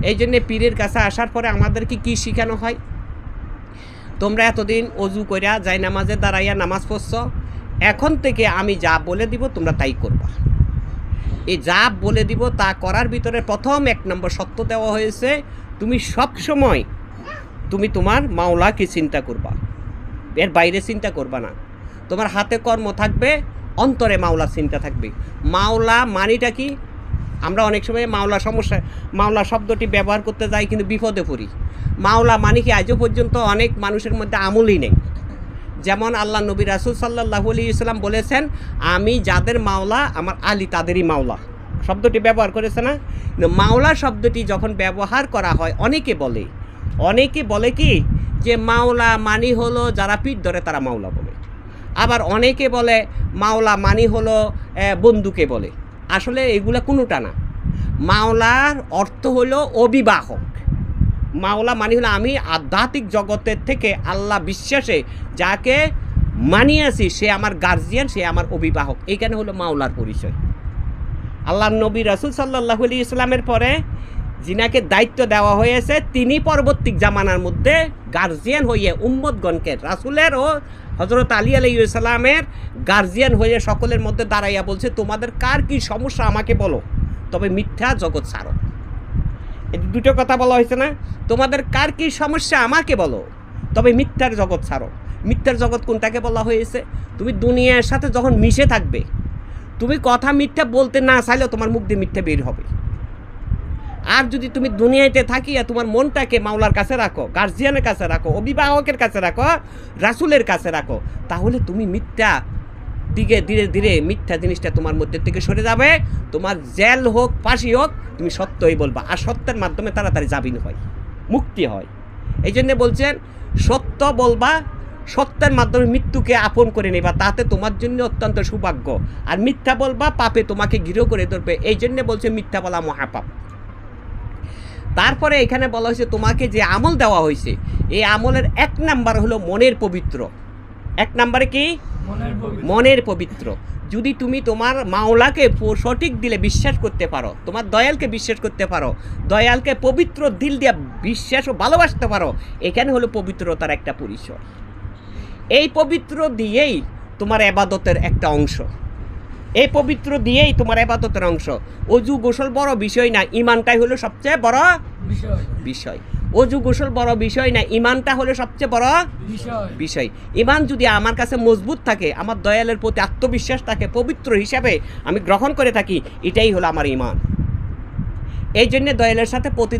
এই জন্যে পীরের কাছে আসার পরে আমাদেরকে কি শেখানো হয়? তোমরা এতদিন অজু কইরা যাই নামাজে দাঁড়াইয়া নামাজ পড়ছ, এখন থেকে আমি যা বলে দিব তোমরা তাই করবা। এই যা বলে দিব তা করার ভিতরে প্রথম 1 নম্বর সত্য দেওয়া হয়েছে, তুমি সব সময় তুমি তোমার মাওলাকে চিন্তা করবা, এর বাইরে চিন্তা করবা না। তোমার হাতে কর্ম থাকবে, অন্তরে মাওলা চিন্তা থাকবে। মাওলা মানিটা কি? আমরা অনেক সময় মাওলা শব্দটি ব্যবহার করতে যাই, কিন্তু বিপদে পড়ি। মাওলা মানে কি আজও পর্যন্ত অনেক মানুষের মধ্যে আমলই নেই। যেমন আল্লাহ নবী রাসূল সাল্লাল্লাহু আলাইহি ওয়াসাল্লাম বলেছেন, আমি যাদের মাওলা আমার আলী তাদেরই মাওলা, শব্দটি ব্যবহার করেছে না? মাওলা শব্দটি যখন ব্যবহার করা হয় অনেকে বলে কি যে মাওলা মানি হলো যারা পিঠ ধরে তারা মাওলা বলে। আবার অনেকে বলে মাওলা মানি হলো বন্ধুকে বলে। আসলে এগুলা কোনোটা না। মাওলার অর্থ হলো অভিবাহক। মাওলা মানি হলো আমি আধ্যাত্মিক জগতের থেকে আল্লাহ বিশ্বাসে যাকে মানিয়েছি সে আমার গার্জিয়ান, সে আমার অভিবাহক। এইখানে হলো মাওলার পরিচয়। আল্লাহ নবী রাসূল সাল্লাল্লাহু আলাইহি ওয়াসাল্লামের পরে যিনাকে দায়িত্ব দেওয়া হয়েছে তিনি পরবর্তী জামানার মধ্যে গার্জিয়ান হয়ে উম্মতগণকে রাসূলের ও হযরত আলী আলাইহিস সালামের গার্জিয়ান হয়ে সকলের মধ্যে দাঁড়াইয়া বলছে, তোমাদের কার কি সমস্যা আমাকে বলো, তবে মিথ্যা জগৎ ছাড়ো। এই দুটো কথা বলা হয়েছে না? তোমাদের কার কি সমস্যা আমাকে বলো, তবে মিথ্যার জগৎ ছাড়ো। মিথ্যার জগৎ কোনটাকে বলা হয়েছে? তুমি দুনিয়ার সাথে যখন মিশে থাকবে, তুমি কথা মিথ্যা বলতে না চাইলেও তোমার মুখ দিয়ে মিথ্যা বের হবে। আর যদি তুমি দুনিয়াতে থাকিয়া তোমার মনটাকে মাওলার কাছে রাখো, গার্জিয়ানের কাছে রাখো, অভিভাবকের কাছে রাখো, রাসূলের কাছে রাখো, তাহলে তুমি মিথ্যা দিকে ধীরে ধীরে মিথ্যা জিনিসটা তোমার মধ্যে থেকে সরে যাবে। তোমার জেল হোক ফাঁসি হোক, তুমি সত্যই বলবা, আর সত্যের মাধ্যমে তাড়াতাড়ি জামিন হয়, মুক্তি হয়। এই জন্যে বলছেন সত্য বলবা, সত্যের মাধ্যমে মৃত্যুকে আপন করে নেবা, তাতে তোমার জন্য অত্যন্ত সৌভাগ্য। আর মিথ্যা বলবা, পাপে তোমাকে ঘিরেও করে ধরবে। এই জন্যে বলছে মিথ্যা বলা মহাপাপ। তারপরে এখানে বলা হয়েছে তোমাকে যে আমল দেওয়া হয়েছে, এই আমলের 1 নাম্বার হলো মনের পবিত্র। 1 নাম্বারে কি? মনের পবিত্র। যদি তুমি তোমার মাওলাকে সঠিক দিলে বিশ্বাস করতে পারো, তোমার দয়ালকে বিশ্বাস করতে পারো, দয়ালকে পবিত্র দিল দিয়ে বিশ্বাস ও ভালোবাসতে পারো, এখানে হলো পবিত্রতার একটা পরিচয়। এই পবিত্র দিয়েই তোমার ইবাদতের একটা অংশ, এই পবিত্র দিয়েই তোমার ইবাদতের অংশ। অজু গোসল বড় বিষয় না, ইমানটাই হলো সবচেয়ে বড় বিষয়। অজু গোসল বড় বিষয় না, ইমানটা হলো সবচেয়ে বড় বিষয়। ইমান যদি আমার কাছে মজবুত থাকে, আমার দয়ালের প্রতি আত্মবিশ্বাস থাকে, পবিত্র হিসাবে আমি গ্রহণ করে থাকি, এটাই হলো আমার ইমান। এই জন্য দয়ালের সাথে প্রতি